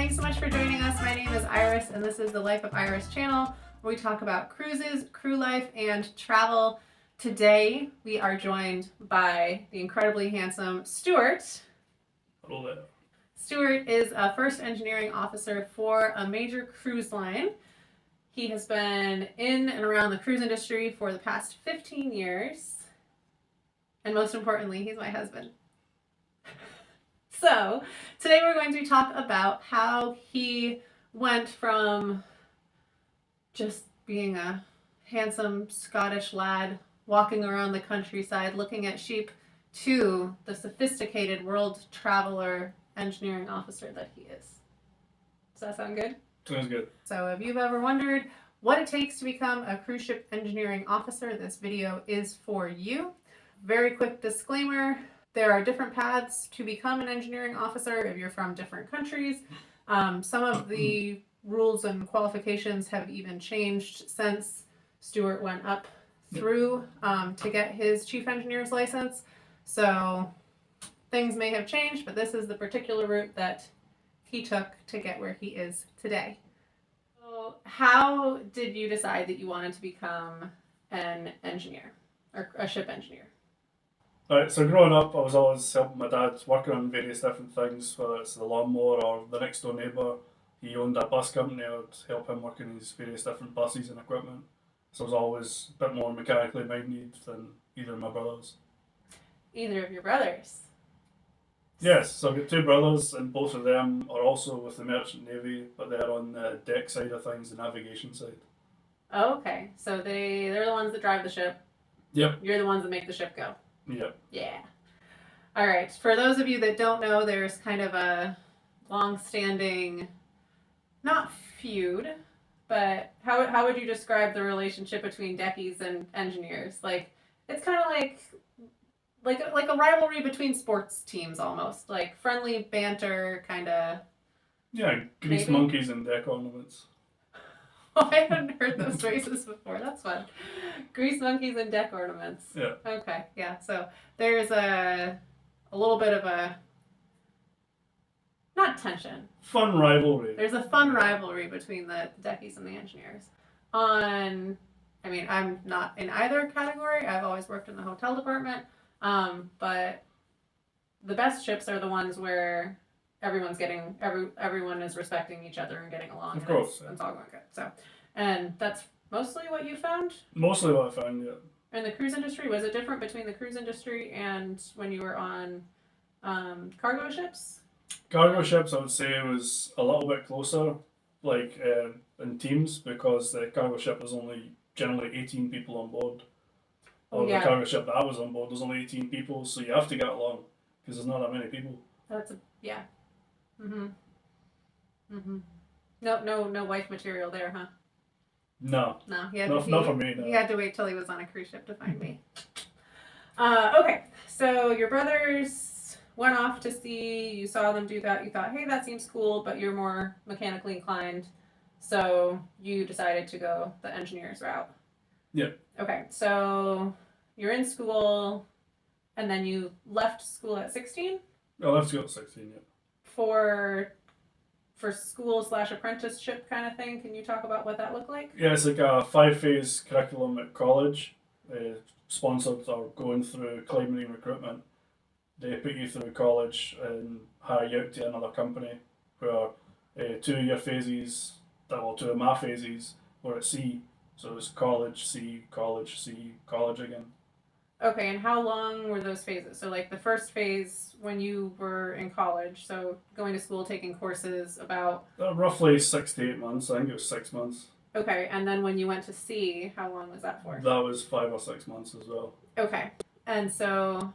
Thanks so much for joining us. My name is Iris, and this is the Life of Iris channel, where we talk about cruises, crew life, and travel. Today, we are joined by the incredibly handsome Stuart. Hello there. Stuart is a first engineering officer for a major cruise line. He has been in and around the cruise industry for the past 15 years. And most importantly, he's my husband. So, today we're going to talk about how he went from just being a handsome Scottish lad walking around the countryside looking at sheep to the sophisticated world traveler engineering officer that he is. Does that sound good? Sounds good. So if you've ever wondered what it takes to become a cruise ship engineering officer, this video is for you. Very quick disclaimer, there are different paths to become an engineering officer if you're from different countries. Some of the rules and qualifications have even changed since Stuart went up through to get his chief engineer's license. So things may have changed, but this is the particular route that he took to get where he is today. So how did you decide that you wanted to become an engineer or a ship engineer? Alright, so growing up, I was always helping my dad working on various different things, whether it's the lawnmower or the next door neighbour. He owned a bus company. I would help him work on his various different buses and equipment. So I was always a bit more mechanically minded than either of my brothers. Either of your brothers? Yes, so I've got two brothers, and both of them are also with the Merchant Navy, but they're on the deck side of things, the navigation side. Oh, okay. So they're the ones that drive the ship. Yep. You're the ones that make the ship go. Yep. Yeah. All right. For those of you that don't know, there's kind of a long-standing, not feud, but how would you describe the relationship between deckies and engineers? Like, it's kind of like a rivalry between sports teams almost, like friendly banter kind of. Yeah, grease monkeys and deck ornaments. Oh, I hadn't heard those phrases before. That's fun. Grease monkeys and deck ornaments. Yeah. Okay, yeah. So there's a little bit of a, not tension. Fun rivalry. There's a fun rivalry between the deckies and the engineers. I'm not in either category. I've always worked in the hotel department. But the best ships are the ones where everyone is respecting each other and getting along. Of course. It's all going good. So, and that's mostly what you found? Mostly what I found, yeah. In the cruise industry? Was it different between the cruise industry and when you were on cargo ships? Cargo ships, I would say, was a little bit closer, like in teams, because the cargo ship was only generally 18 people on board. Or the cargo ship that I was on board, there's only 18 people, so you have to get along, because there's not that many people. Yeah. No wife material there, huh? No. No, not for me, no. He had to wait till he was on a cruise ship to find me. Okay, so your brothers went off to sea, you saw them do that, you thought, hey, that seems cool, but you're more mechanically inclined, so you decided to go the engineer's route. Yep. Okay, so you're in school, and then you left school at 16? I left school at 16, yeah. For school/apprenticeship kind of thing, can you talk about what that looked like? Yeah, it's like a 5-phase curriculum at college, sponsored or going through climate marine recruitment. They put you through college and hire you out to another company where 2-year phases, 2 phases, were at sea. So it was college, sea, college again. Okay, and how long were those phases? So like the first phase when you were in college, so going to school, taking courses about... roughly 6 to 8 months. I think it was 6 months. Okay, and then when you went to sea, how long was that for? That was 5 or 6 months as well. Okay, and so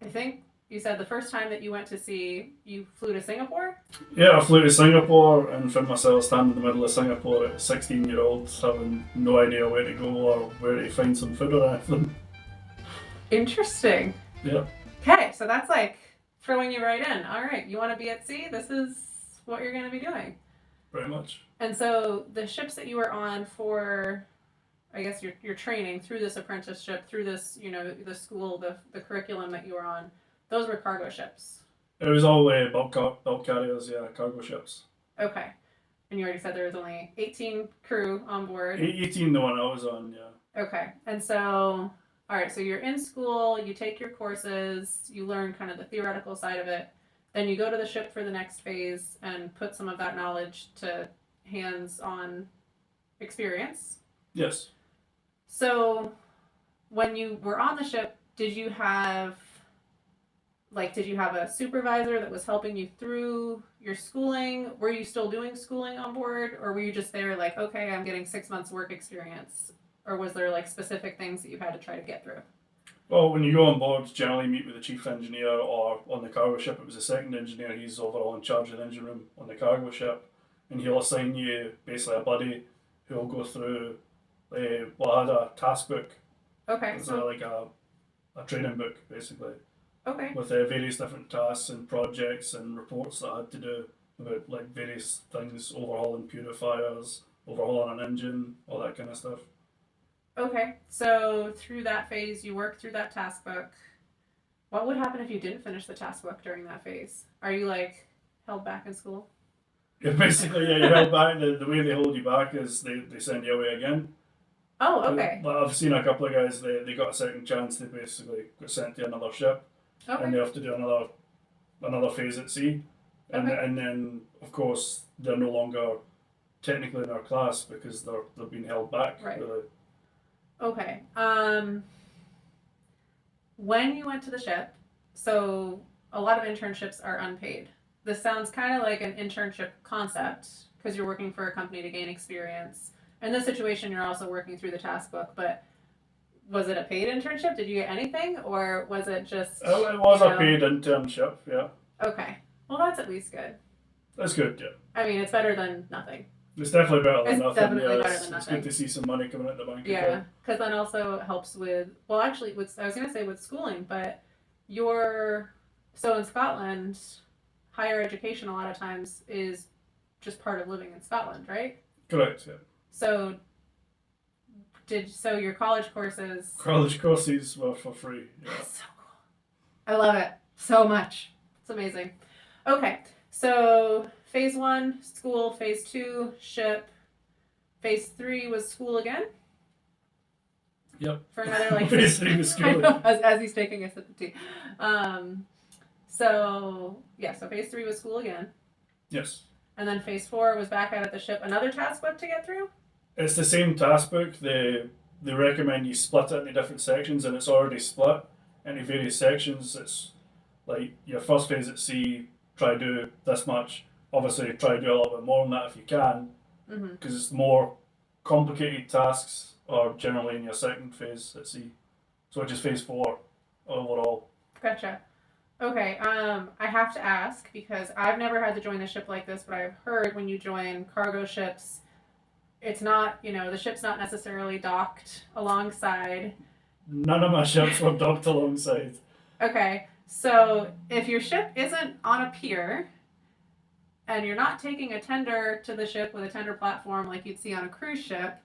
I think you said the first time that you went to sea, you flew to Singapore? Yeah, I flew to Singapore and found myself standing in the middle of Singapore at 16-year-old, having no idea where to go or where to find some food or anything. Interesting. Yeah. Okay, so that's like throwing you right in. All right, you want to be at sea? This is what you're going to be doing. Pretty much. And so the ships that you were on for, I guess, your training through this apprenticeship, through this, the school, the curriculum that you were on, those were cargo ships. It was all bulk carriers, yeah, cargo ships. Okay. And you already said there was only 18 crew on board. 18 the one I was on, yeah. Okay. And so, all right, so you're in school, you take your courses, you learn kind of the theoretical side of it. Then you go to the ship for the next phase and put some of that knowledge to hands-on experience. Yes. So, when you were on the ship, did you have a supervisor that was helping you through your schooling? Were you still doing schooling on board, or were you just there like, okay, I'm getting 6 months work experience? Or was there like specific things that you had to try to get through? Well, when you go on board, generally meet with the chief engineer, or on the cargo ship, it was the second engineer. He's overall in charge of the engine room on the cargo ship, and he'll assign you basically a buddy who'll go through. Well, I had a task book. Okay. It's So like a training book basically okay. with various different tasks and projects and reports that I had to do about like various things, overhauling purifiers, overhauling an engine, all that kind of stuff. Okay. So through that phase, you work through that task book. What would happen if you didn't finish the task book during that phase? Are you like held back in school? Yeah, basically, yeah, you're held back. The way they hold you back is they send you away again. Oh, okay. But I've seen a couple of guys, they got a second chance, they basically got sent to another ship, and Okay. they have to do another phase at sea. Okay. And then, of course, they're no longer technically in our class because they're being held back. Right. Really. Okay. When you went to the ship, so a lot of internships are unpaid. This sounds kind of like an internship concept because you're working for a company to gain experience. In this situation, you're also working through the task book, but was it a paid internship? Did you get anything, or was it just? It was a paid internship, yeah. Okay. Well, that's at least good. That's good, yeah. I mean, it's better than nothing. It's definitely better than It's nothing. definitely Yeah, better it's, than it's nothing. good to see some money coming out the bank Yeah, account. because then also helps with, well, actually, I was going to say with schooling, but so in Scotland, higher education a lot of times is just part of living in Scotland, right? Correct, yeah. So your college courses. College courses were for free. Yeah. That's so cool. I love it so much. It's amazing. Okay, so phase 1, school. Phase 2, ship. Phase 3 was school again. Yep. For another like. Phase 3 was school. I know, as he's taking a sip of tea. So phase 3 was school again. Yes. And then phase 4 was back out at the ship. Another task book to get through? It's the same task book. They recommend you split it into different sections, and it's already split into various sections. It's like your first phase at sea, try to do this much. Obviously, try to do a little bit more than that if you can, because it's more complicated tasks are generally in your second phase at sea. So which is phase 4 overall. Gotcha. Okay, I have to ask because I've never had to join a ship like this, but I've heard when you join cargo ships, it's not, the ship's not necessarily docked alongside. None of my ships were docked alongside. Okay, so if your ship isn't on a pier and you're not taking a tender to the ship with a tender platform like you'd see on a cruise ship,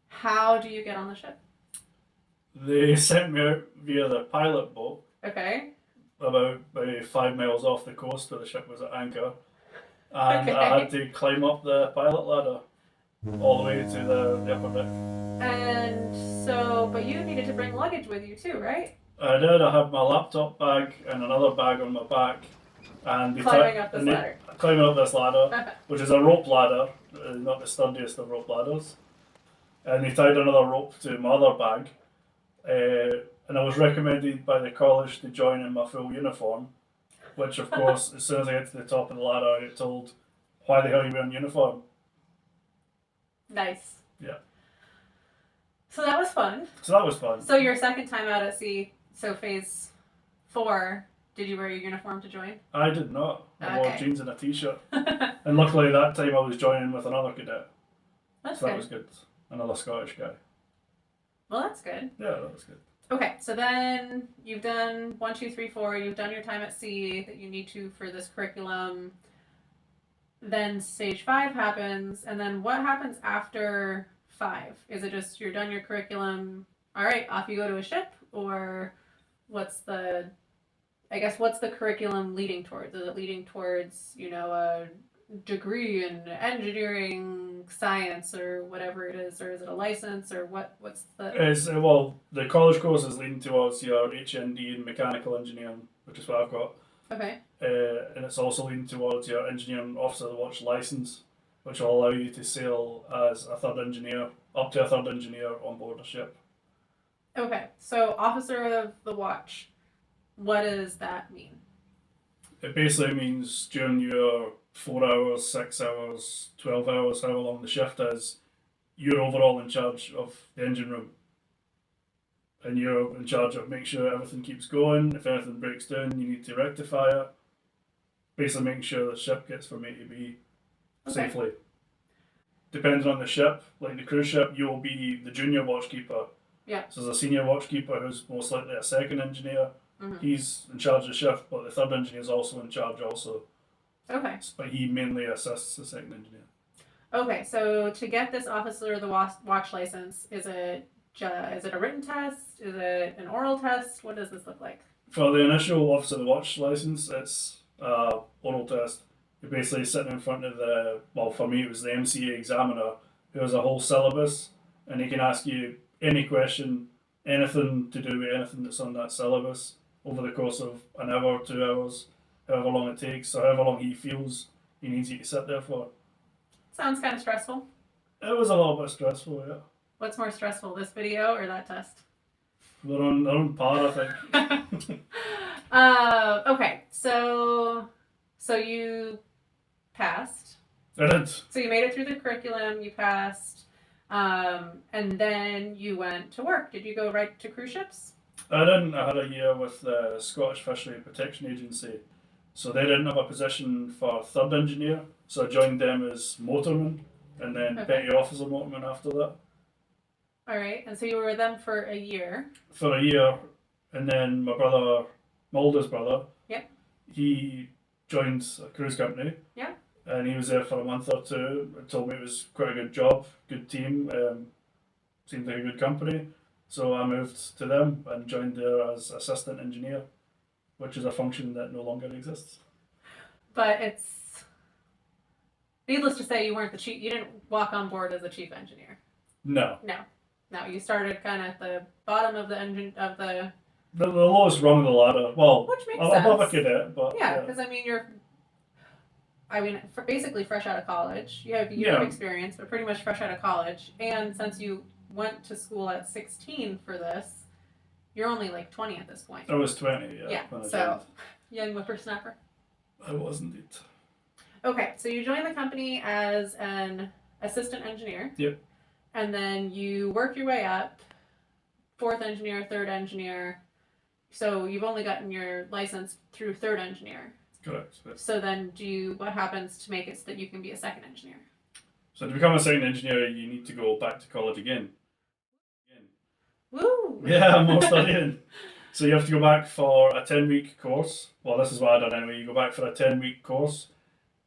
how do you get on the ship? They sent me out via the pilot boat. Okay. About 5 miles off the coast where the ship was at anchor, and Okay. I had to climb up the pilot ladder all the way to the upper deck. And so, but you needed to bring luggage with you too, right? I did. I had my laptop bag and another bag on my back, and Climbing up this ladder. Climbing up this ladder, which is a rope ladder, not the sturdiest of rope ladders. And they tied another rope to my other bag. And I was recommended by the college to join in my full uniform, which of course, as soon as I get to the top of the ladder, I get told, "Why the hell are you wearing uniform?" Nice. Yeah. So that was fun. So your second time out at sea, so phase 4, did you wear your uniform to join? I did not. I wore Okay. jeans and a t-shirt. And luckily that time I was joining with another cadet. That's So good. that was good. Another Scottish guy. Well, that's good. Yeah, that was good. Okay, so then you've done 1, 2, 3, 4. You've done your time at sea that you need to for this curriculum. Then stage 5 happens, and then what happens after 5? Is it just you're done your curriculum? All right, off you go to a ship, or what's the curriculum leading towards? Is it leading towards degree in engineering science or whatever it is, or is it a license, or what's the... Is well, the college course is leaning towards your HND in mechanical engineering, which is what I've got, Okay. and it's also leaning towards your engineering officer of the watch license, which will allow you to sail as a third engineer, up to a third engineer on board a ship. Okay, so officer of the watch, what does that mean? It basically means during your 4 hours, 6 hours, 12 hours, however long the shift is, you're overall in charge of the engine room. And you're in charge of making sure everything keeps going. If anything breaks down, you need to rectify it. Basically, making sure the ship gets from A to B safely. Depending on the ship, like the cruise ship, you'll be the junior watchkeeper. Yeah. So there's a senior watchkeeper who's most likely a second engineer. He's in charge of the shift, but the third engineer is also in charge also. Okay. But he mainly assists the second engineer. Okay, so to get this officer of the watch license, is it a written test? Is it an oral test? What does this look like? For the initial officer of the watch license, it's oral test. You're basically sitting in front of for me it was the MCA examiner, who has a whole syllabus, and he can ask you any question, anything to do with anything that's on that syllabus over the course of an hour, 2 hours, however long it takes, or however long he feels he needs you to sit there for. Sounds kind of stressful. It was a little bit stressful, yeah. What's more stressful, this video or that test? They're on par, I think. Okay, so you passed. I did. So you made it through the curriculum, you passed, and then you went to work. Did you go right to cruise ships? I didn't. I had a year with the Scottish Fishery Protection Agency. So they didn't have a position for third engineer. So I joined them as motorman and then petty officer motorman after that. All right. And so you were with them for a year. For a year. And then my brother, my oldest brother, he joined a cruise company. Yeah. And he was there for a month or two. He told me it was quite a good job, good team, seemed like a good company. So I moved to them and joined there as assistant engineer, which is a function that no longer exists. But it's needless to say, you weren't the chief. You didn't walk on board as a chief engineer. No. You started kind of at the bottom of the engine of the lowest rung of the ladder. Well, which makes above sense. a cadet, but yeah, because basically fresh out of college. You have a year of experience, but pretty much fresh out of college. And since you went to school at 16 for this, you're only like 20 at this point. I was 20, yeah. So, young whippersnapper. I was indeed. Okay, so you joined the company as an assistant engineer. Yep. And then you work your way up, fourth engineer, third engineer. So you've only gotten your license through third engineer. Correct. So then what happens to make it so that you can be a second engineer? So to become a second engineer, you need to go back to college again. Woo! Yeah, more studying. So you have to go back for a 10-week course. Well, this is what I done anyway. You go back for a 10-week course,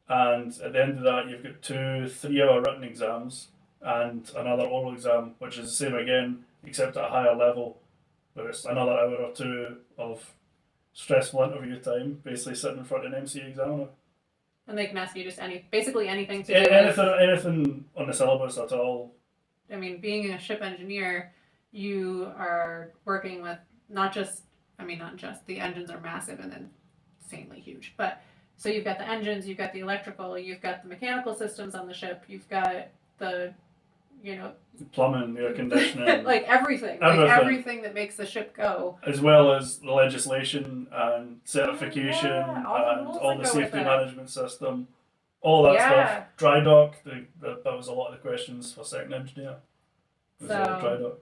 and at the end of that, you've got 2 3-hour written exams and another oral exam, which is the same again, except at a higher level. But it's another hour or 2 of stressful interview time, basically sitting in front of an MC examiner. And they can ask you just basically anything to do anything on the syllabus at all. I mean, being a ship engineer, you are working with not just the engines are massive and then insanely huge, but so you've got the engines, you've got the electrical, you've got the mechanical systems on the ship, you've got the plumbing, air conditioning, like everything that makes the ship go, as well as the legislation and certification and all the safety management system, all that stuff. Dry dock, that was a lot of the questions for second engineer. Dry dock.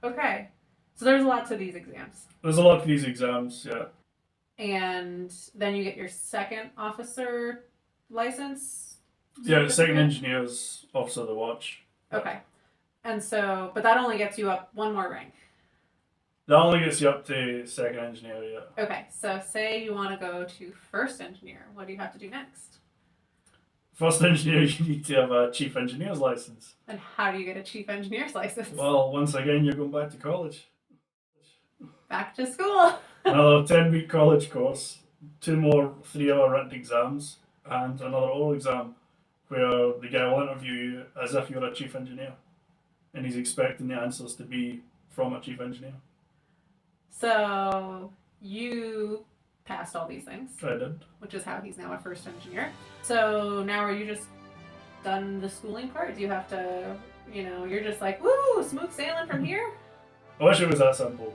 Okay. So there's a lot to these exams. There's a lot to these exams, yeah. And then you get your second officer license? Yeah, second engineer's officer of the watch. Okay. And so, but that only gets you up one more rank. That only gets you up to second engineer, yeah. Okay, so say you want to go to first engineer. What do you have to do next? First engineer, you need to have a chief engineer's license. And how do you get a chief engineer's license? Well, once again, you're going back to college. Back to school. Another 10-week college course, 2 more 3-hour written exams, and another oral exam where the guy will interview you as if you're a chief engineer, and he's expecting the answers to be from a chief engineer. So you passed all these things, I did. which is how he's now a first engineer. So now are you just done the schooling part? Do you have to, you're just like, woo, smooth sailing from here? I wish it was that simple.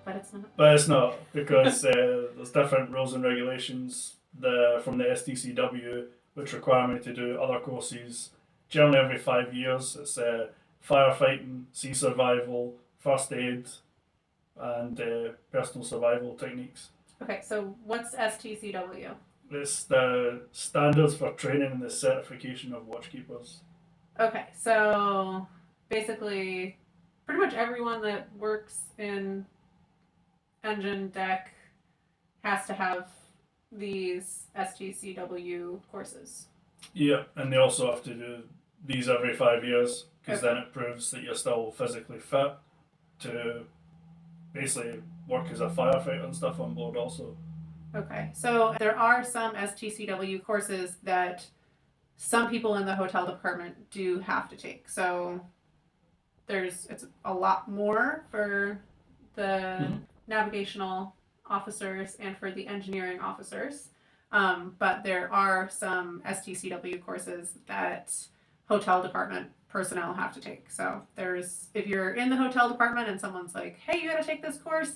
But it's not. But it's not, because there's different rules and regulations from the STCW which require me to do other courses generally every 5 years. It's firefighting, sea survival, first aid, and personal survival techniques. Okay, so what's STCW? It's the standards for training and the certification of watchkeepers. Okay, so basically, pretty much everyone that works in engine deck has to have these STCW courses. Yeah, and they also have to do these every 5 years, because Okay. then it proves that you're still physically fit to basically work as a firefighter and stuff on board also. Okay, so there are some STCW courses that some people in the hotel department do have to take. So it's a lot more for the navigational officers and for the engineering officers. But there are some STCW courses that hotel department personnel have to take. So if you're in the hotel department and someone's like, hey, you gotta take this course,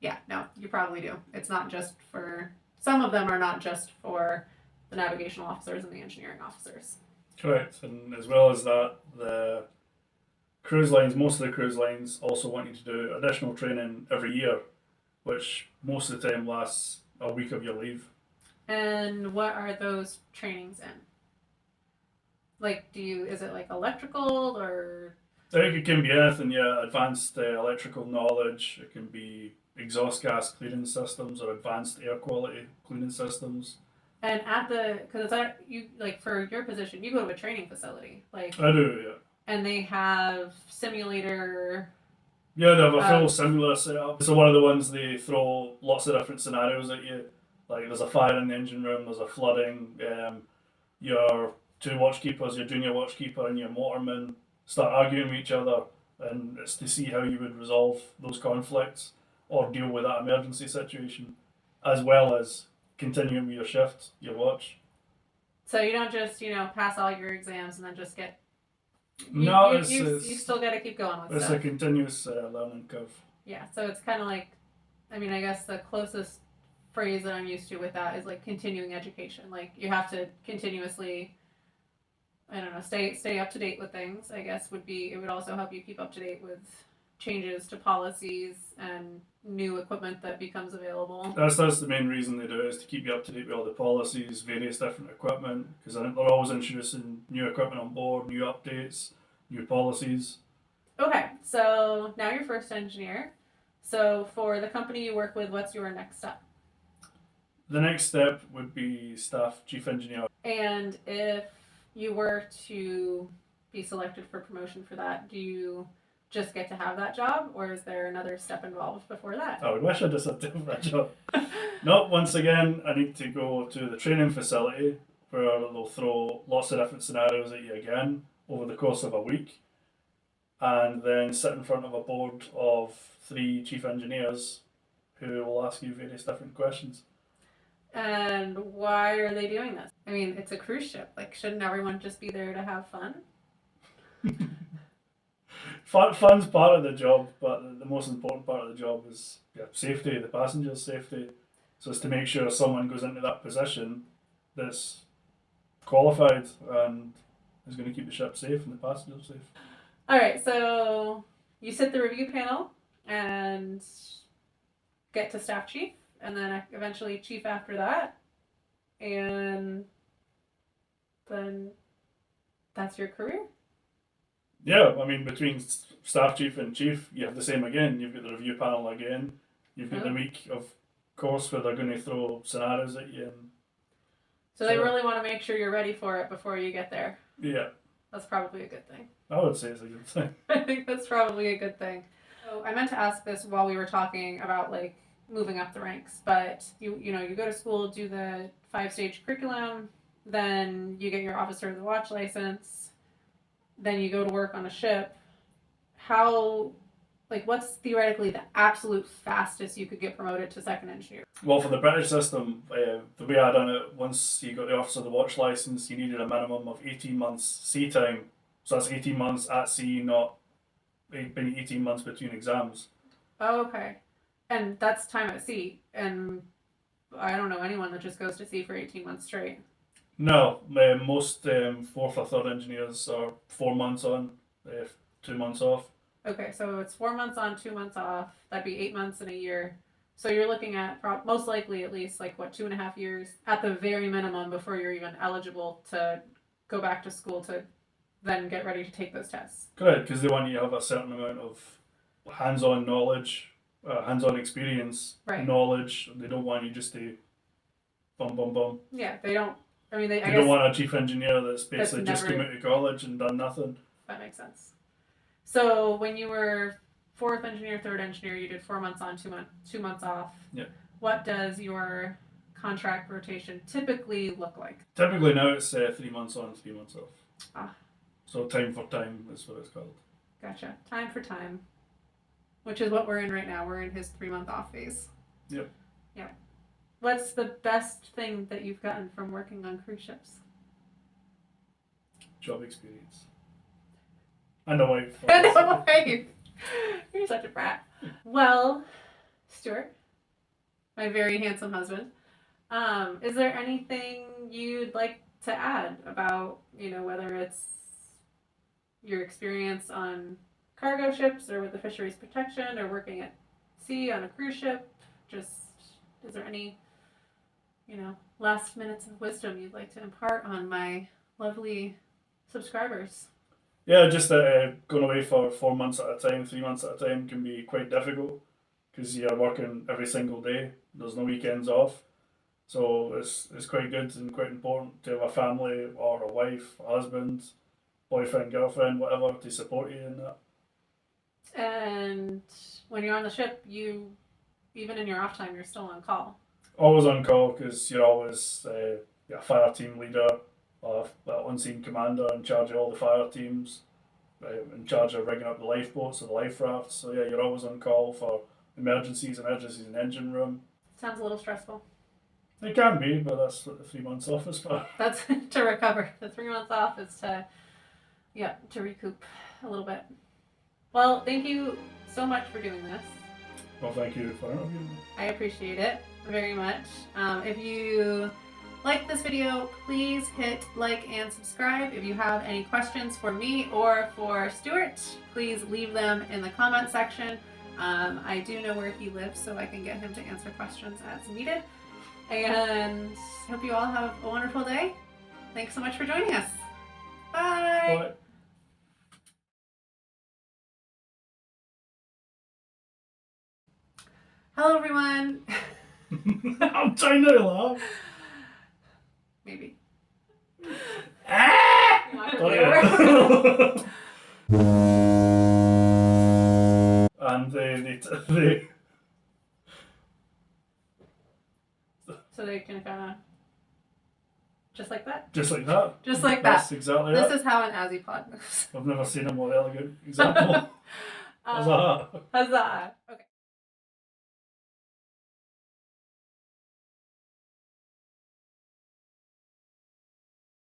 yeah, no, you probably do. It's not just for, some of them are not just for the navigational officers and the engineering officers. Correct, and as well as that, the cruise lines, most of the cruise lines also want you to do additional training every year, which most of the time lasts a week of your leave. And what are those trainings in? Like, is it like electrical or? I think it can be anything, yeah. Advanced electrical knowledge. It can be exhaust gas cleaning systems or advanced air quality cleaning systems. And because for your position, you go to a training facility, like. I do, yeah. And they have simulator. Yeah, they have a full simulator set up. So one of the ones they throw lots of different scenarios at you. Like there's a fire in the engine room, there's a flooding. Your two watchkeepers, your junior watchkeeper and your motorman start arguing with each other, and it's to see how you would resolve those conflicts or deal with that emergency situation, as well as continuing with your shift, your watch. So you don't just pass all your exams and then just get. You still got to keep going with it's stuff. It's a continuous learning curve. Yeah, so it's kind of like, I guess the closest phrase that I'm used to with that is like continuing education. Like you have to continuously, I don't know, stay up to date with things. I guess it would also help you keep up to date with changes to policies and new equipment that becomes available. That's the main reason they do it, is to keep you up to date with all the policies, various different equipment, because they're always introducing new equipment on board, new updates, new policies. Okay, so now you're first engineer. So for the company you work with, what's your next step? The next step would be staff chief engineer. And if you were to be selected for promotion for that, do you just get to have that job, or is there another step involved before that? I would wish I just had to have that job. No, once again, I need to go to the training facility where they'll throw lots of different scenarios at you again over the course of a week, and then sit in front of a board of 3 chief engineers who will ask you various different questions. And why are they doing this? It's a cruise ship. Like, shouldn't everyone just be there to have fun? Fun's part of the job, but the most important part of the job is safety, the passengers' safety. So it's to make sure someone goes into that position that's qualified and is going to keep the ship safe and the passengers safe. All right, so you sit the review panel and get to staff chief, and then eventually chief after that, and then that's your career? Yeah, between staff chief and chief, you have the same again. You've got the review panel again. You've got the week of course where they're going to throw scenarios at you. So they really want to make sure you're ready for it before you get there. Yeah. That's probably a good thing. I would say it's a good thing. I think that's probably a good thing. So I meant to ask this while we were talking about moving up the ranks, but you go to school, do the 5-stage curriculum, then you get your officer of the watch license, then you go to work on a ship. How, like, what's theoretically the absolute fastest you could get promoted to second engineer? Well, for the British system, the way I done it, once you got the officer of the watch license, you needed a minimum of 18 months sea time. So that's 18 months at sea, not being 18 months between exams. Oh, okay. And that's time at sea. And I don't know anyone that just goes to sea for 18 months straight. No, most fourth or third engineers are 4 months on, 2 months off. Okay, so it's 4 months on, 2 months off. That'd be 8 months in a year. So you're looking at most likely at least like what, 2.5 years at the very minimum before you're even eligible to go back to school to then get ready to take those tests. Correct, because they want you to have a certain amount of hands-on knowledge, hands-on experience, Right. knowledge. They don't want you just to bum. Yeah, they don't. I mean, I They guess don't want a chief engineer that's basically that's just never- come out of college and done nothing. that makes sense. So when you were fourth engineer, third engineer, you did 4 months on, 2 months off. Yeah. What does your contract rotation typically look like? Typically now it's 3 months on, 3 months off. Ah. So time for time is what it's called. Gotcha. Time for time, which is what we're in right now. We're in his 3-month off phase. Yep. Yeah. What's the best thing that you've gotten from working on cruise ships? Job experience. And a wife. And a wife. You're such a brat. Well, Stuart, my very handsome husband, is there anything you'd like to add about, whether it's your experience on cargo ships or with the fisheries protection or working at sea on a cruise ship? Just, is there any, last minutes of wisdom you'd like to impart on my lovely subscribers? Yeah, just going away for 4 months at a time, 3 months at a time can be quite difficult because you're working every single day. There's no weekends off. So it's quite good and quite important to have a family or a wife, a husband, boyfriend, girlfriend, whatever, to support you in that. And when you're on the ship, even in your off time, you're still on call. Always on call because you're always a fire team leader or on-scene commander in charge of all the fire teams, in charge of rigging up the lifeboats or the life rafts. So yeah, you're always on call for emergencies in the engine room. Sounds a little stressful. It can be, but that's what the 3 months off is for. That's to recover. The 3 months off is to recoup a little bit. Well, thank you so much for doing this. Well, thank you for interviewing me. I appreciate it very much. If you like this video, please hit like and subscribe. If you have any questions for me or for Stuart, please leave them in the comment section. I do know where he lives, so I can get him to answer questions as needed. And hope you all have a wonderful day. Thanks so much for joining us. Bye. Bye. Hello, everyone. I'm trying not to laugh. Maybe. Ah! You want to Oh, do it? yeah. And they So they can kind of just like that. just like that. Just like That's that. exactly This it. is how an Azipod moves. I've never seen a more elegant example. Huzzah. Huzzah. Okay.